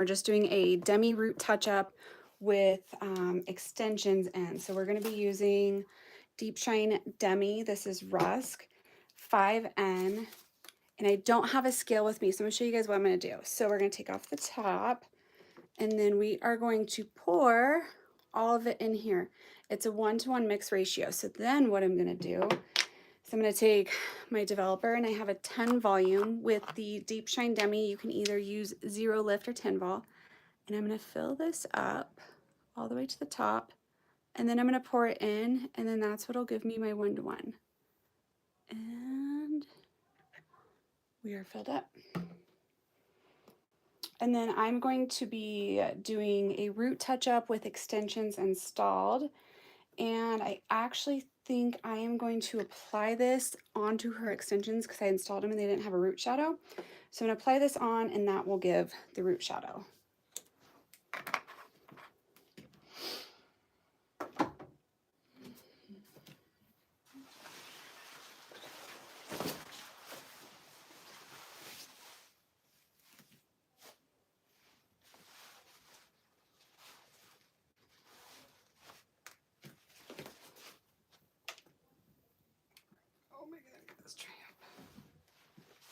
We're just doing a demi root touch-up with extensions in. So we're going to be using Deep Shine Demi. This is Rusk 5N. And I don't have a scale with me, so I'm going to show you guys what I'm going to do. So we're going to take off the top, and then we are going to pour all of it in here. It's a 1-to-1 mix ratio. So then what I'm going to do is I'm going to take my developer, and I have a 10 volume with the Deep Shine Demi. You can either use 0 lift or 10 vol. And I'm going to fill this up all the way to the top, and then I'm going to pour it in, and then that's what'll give me my 1-to-1. And we are filled up. And then I'm going to be doing a root touch-up with extensions installed, and I actually think I am going to apply this onto her extensions because I installed them and they didn't have a root shadow. So I'm going to apply this on, and that will give the root shadow.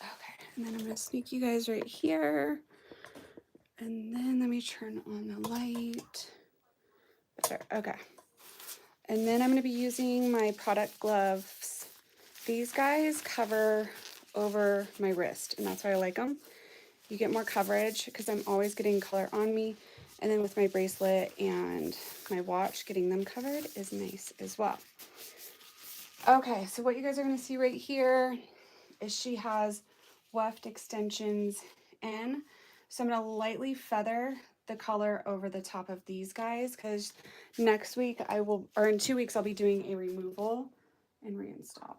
Okay, and then I'm going to sneak you guys right here. And then let me turn on the light. There, okay. And then I'm going to be using my product gloves. These guys cover over my wrist, and that's why I like them. You get more coverage because I'm always getting color on me. And then with my bracelet and my watch, getting them covered is nice as well. Okay, so what you guys are going to see right here is she has weft extensions in. So I'm going to lightly feather the color over the top of these guys because next week or in 2 weeks, I'll be doing a removal and reinstall.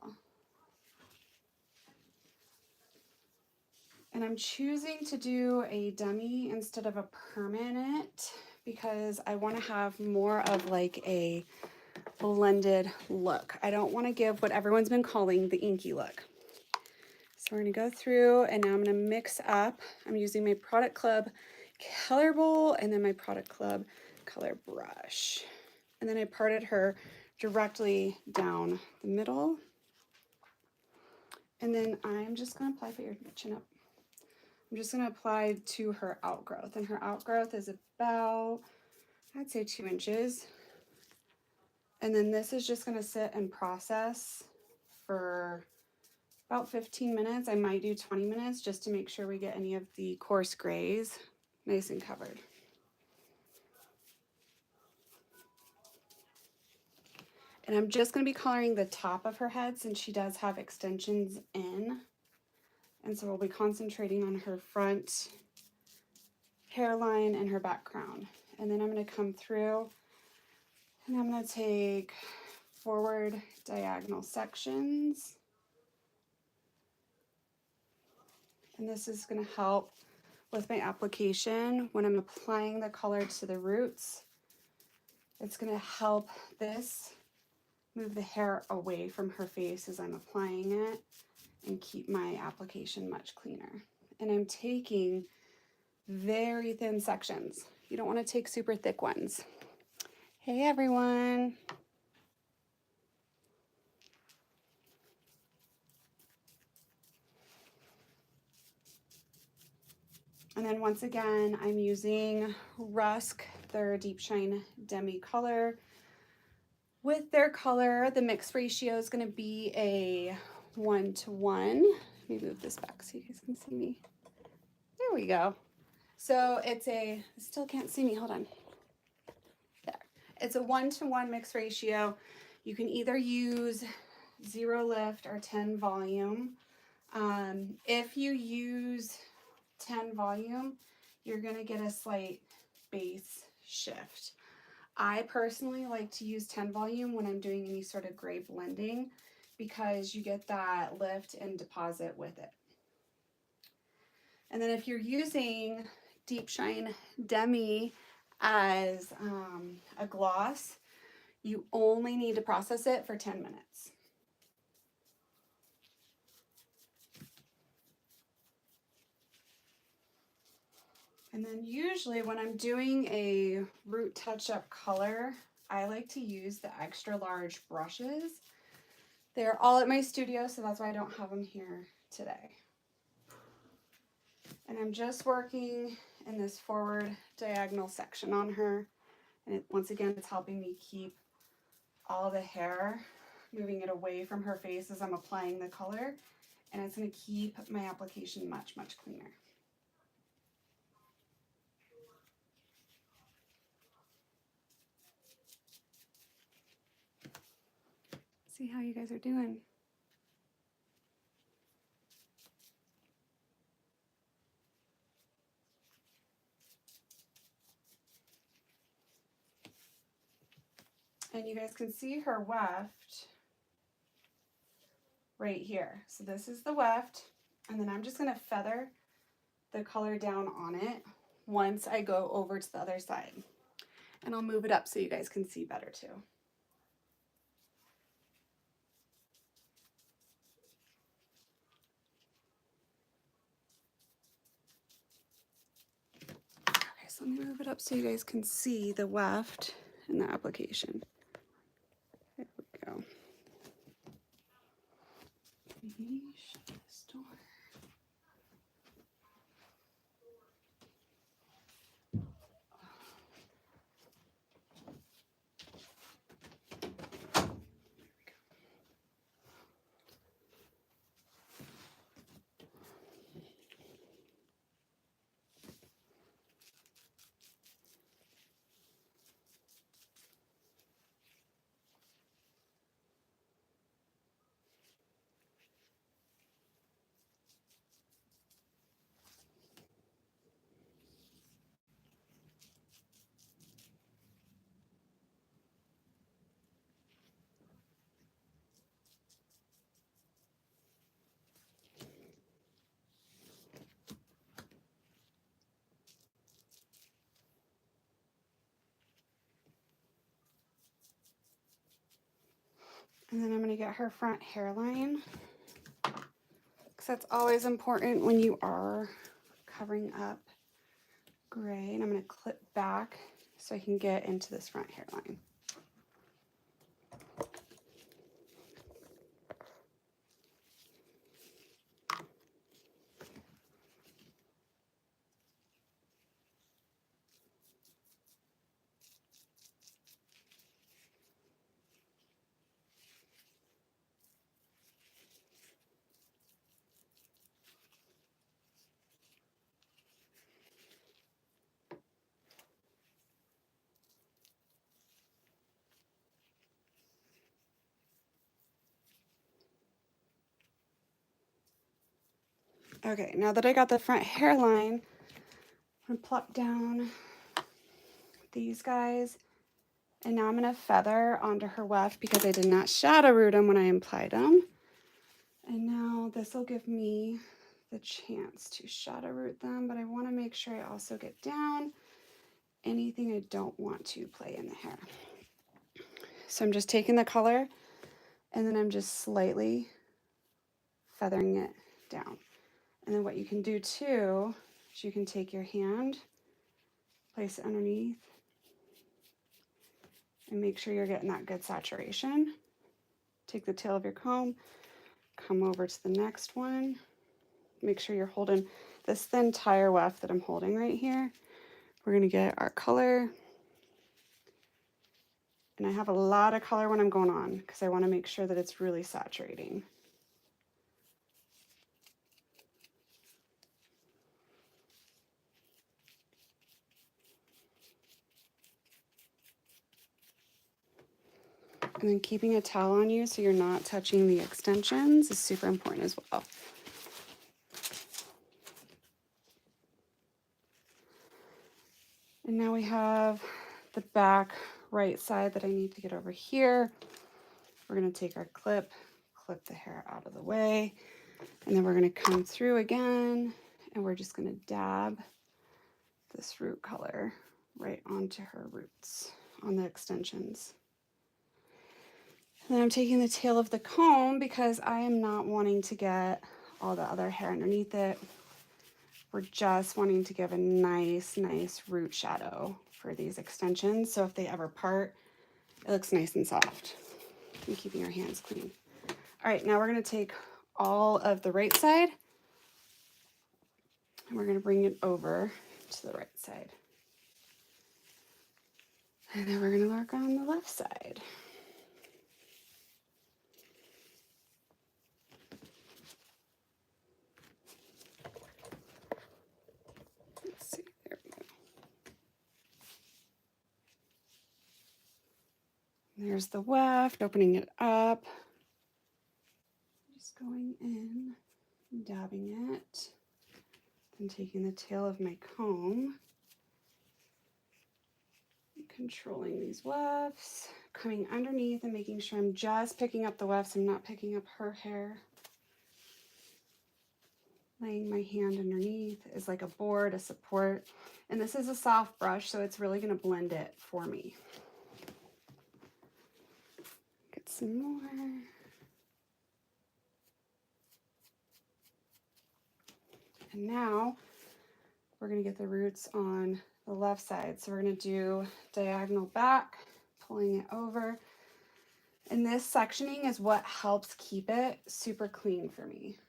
And I'm choosing to do a demi instead of a permanent because I want to have more of like a blended look. I don't want to give what everyone's been calling the inky look. So we're going to go through, and now I'm going to mix up. I'm using my Product Club Color Bowl and then my Product Club Color Brush. And then I parted her directly down the middle. And then I'm just going to apply, put your chin up. I'm just going to apply to her outgrowth. And her outgrowth is about, I'd say 2 inches. And then this is just going to sit and process for about 15 minutes. I might do 20 minutes just to make sure we get any of the coarse grays nice and covered. And I'm just going to be coloring the top of her head since she does have extensions in. And so we'll be concentrating on her front hairline and her background. And then I'm going to come through, and I'm going to take forward diagonal sections. And this is going to help with my application when I'm applying the color to the roots. It's going to help this move the hair away from her face as I'm applying it and keep my application much cleaner. And I'm taking very thin sections. You don't want to take super thick ones. Hey everyone. And then once again, I'm using Rusk, their Deep Shine Demi color. With their color, the mix ratio is going to be a 1-to-1. Let me move this back so you guys can see me. There we go. So it's I still can't see me, hold on. There. It's a 1-to-1 mix ratio. You can either use 0 lift or 10 volume. If you use 10 volume, you're going to get a slight base shift. I personally like to use 10 volume when I'm doing any sort of gray blending because you get that lift and deposit with it. And then if you're using Deep Shine Demi as a gloss, you only need to process it for 10 minutes. And then usually when I'm doing a root touch-up color, I like to use the extra large brushes. They're all at my studio, so that's why I don't have them here today. And I'm just working in this forward diagonal section on her. And once again, it's helping me keep all the hair, moving it away from her face as I'm applying the color. And it's going to keep my application much, much cleaner. See how you guys are doing. And you guys can see her weft right here. So this is the weft, and then I'm just going to feather the color down on it once I go over to the other side. And I'll move it up so you guys can see better too. Okay, so let me move it up so you guys can see the weft in the application. There we go. Shut this door. And then I'm going to get her front hairline, because that's always important when you are covering up gray. And I'm going to clip back so I can get into this front hairline. Okay, now that I got the front hairline, I'm gonna plop down these guys, and now I'm gonna feather onto her weft because I did not shadow root them when I applied them. And now this will give me the chance to shadow root them, but I wanna make sure I also get down anything I don't want to play in the hair. So I'm just taking the color and then I'm just slightly feathering it down. And then what you can do too is you can take your hand, place it underneath, and make sure you're getting that good saturation. Take the tail of your comb, come over to the next one. Make sure you're holding this thin tire weft that I'm holding right here. We're gonna get our color. And I have a lot of color when I'm going on because I wanna make sure that it's really saturating. And then keeping a towel on you so you're not touching the extensions is super important as well. And now we have the back right side that I need to get over here. We're gonna take our clip the hair out of the way, and then we're gonna come through again, and we're just gonna dab this root color right onto her roots on the extensions. And then I'm taking the tail of the comb because I am not wanting to get all the other hair underneath it. we're just wanting to give a nice root shadow for these extensions. So if they ever part, it looks nice and soft. And keeping your hands clean. All right, now we're gonna take all of the right side and we're gonna bring it over to the right side. And then we're gonna work on the left side. Let's see, there we go. There's the weft, opening it up. Just going in, dabbing it, then taking the tail of my comb, controlling these wefts, coming underneath and making sure I'm just picking up the wefts. I'm not picking up her hair. Laying my hand underneath is like a board, a support. And this is a soft brush, so it's really gonna blend it for me. Get some more. And now we're gonna get the roots on the left side. So we're gonna do diagonal back, pulling it over. And this sectioning is what helps keep it super clean for me.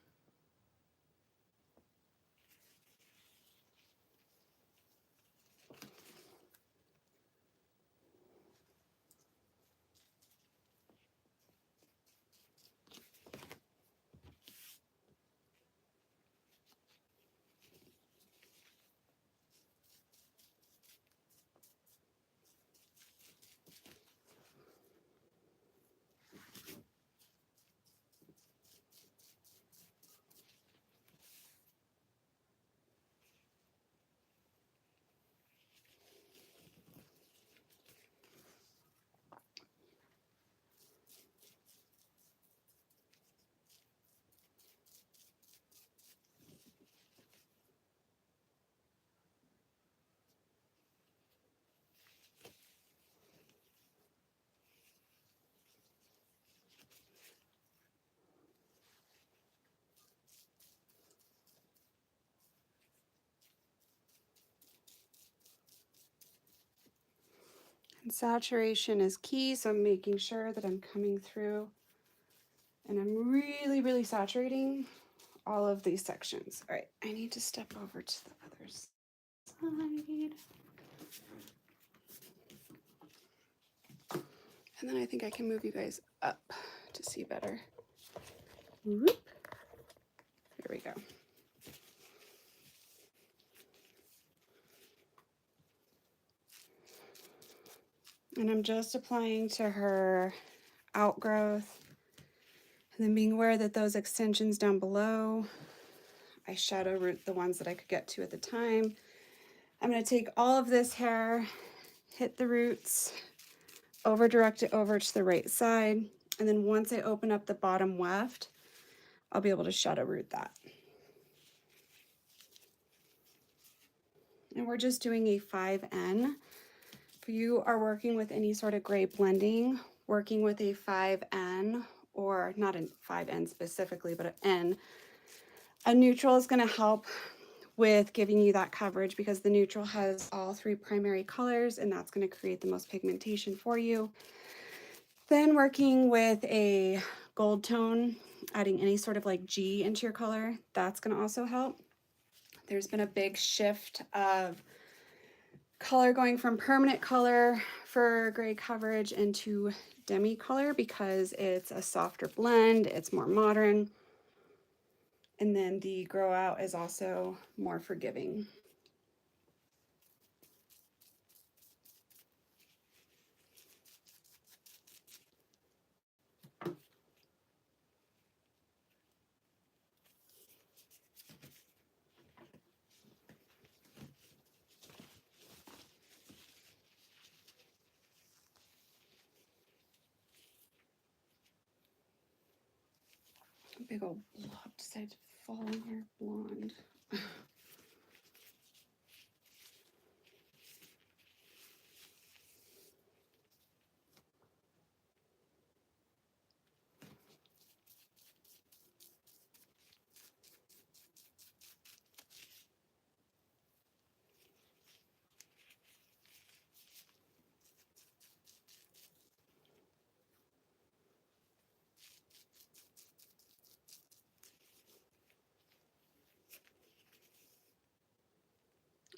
And saturation is key, so I'm making sure that I'm coming through and I'm really saturating all of these sections. All right, I need to step over to the other side. And then I think I can move you guys up to see better. Whoop. There we go. And I'm just applying to her outgrowth. And then being aware that those extensions down below, I shadow root the ones that I could get to at the time. I'm going to take all of this hair, hit the roots, over direct it over to the right side. And then once I open up the bottom weft, I'll be able to shadow root that. And we're just doing a 5N. If you are working with any sort of gray blending, working with a 5N, or not a 5N specifically, but an N, a neutral is going to help with giving you that coverage because the neutral has all three primary colors and that's going to create the most pigmentation for you. Then working with a gold tone, adding any sort of like G into your color, that's going to also help. There's been a big shift of color going from permanent color for gray coverage into demi color because it's a softer blend, it's more modern. And then the grow out is also more forgiving. A big old blob decided to fall on her blonde.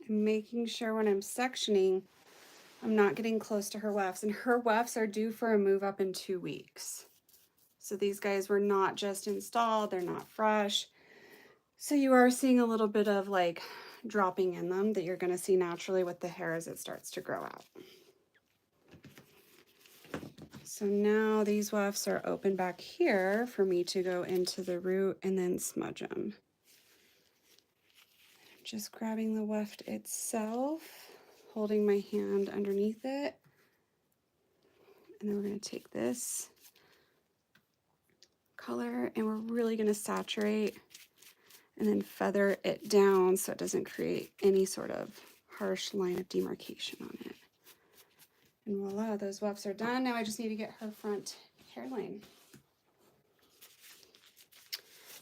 and making sure when I'm sectioning, I'm not getting close to her wefts. And her wefts are due for a move up in 2 weeks. So these guys were not just installed, they're not fresh. So you are seeing a little bit of like dropping in them that you're going to see naturally with the hair as it starts to grow out. So now these wefts are open back here for me to go into the root and then smudge them. Just grabbing the weft itself, holding my hand underneath it. And then we're going to take this color and we're really going to saturate and then feather it down so it doesn't create any sort of harsh line of demarcation on it. And voila, those wefts are done. Now I just need to get her front hairline.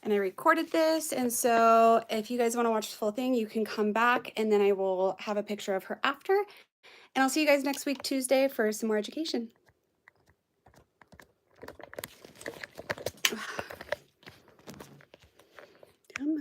And I recorded this, and so if you guys want to watch the full thing, you can come back and then I will have a picture of her after. And I'll see you guys next week, Tuesday, for some more education.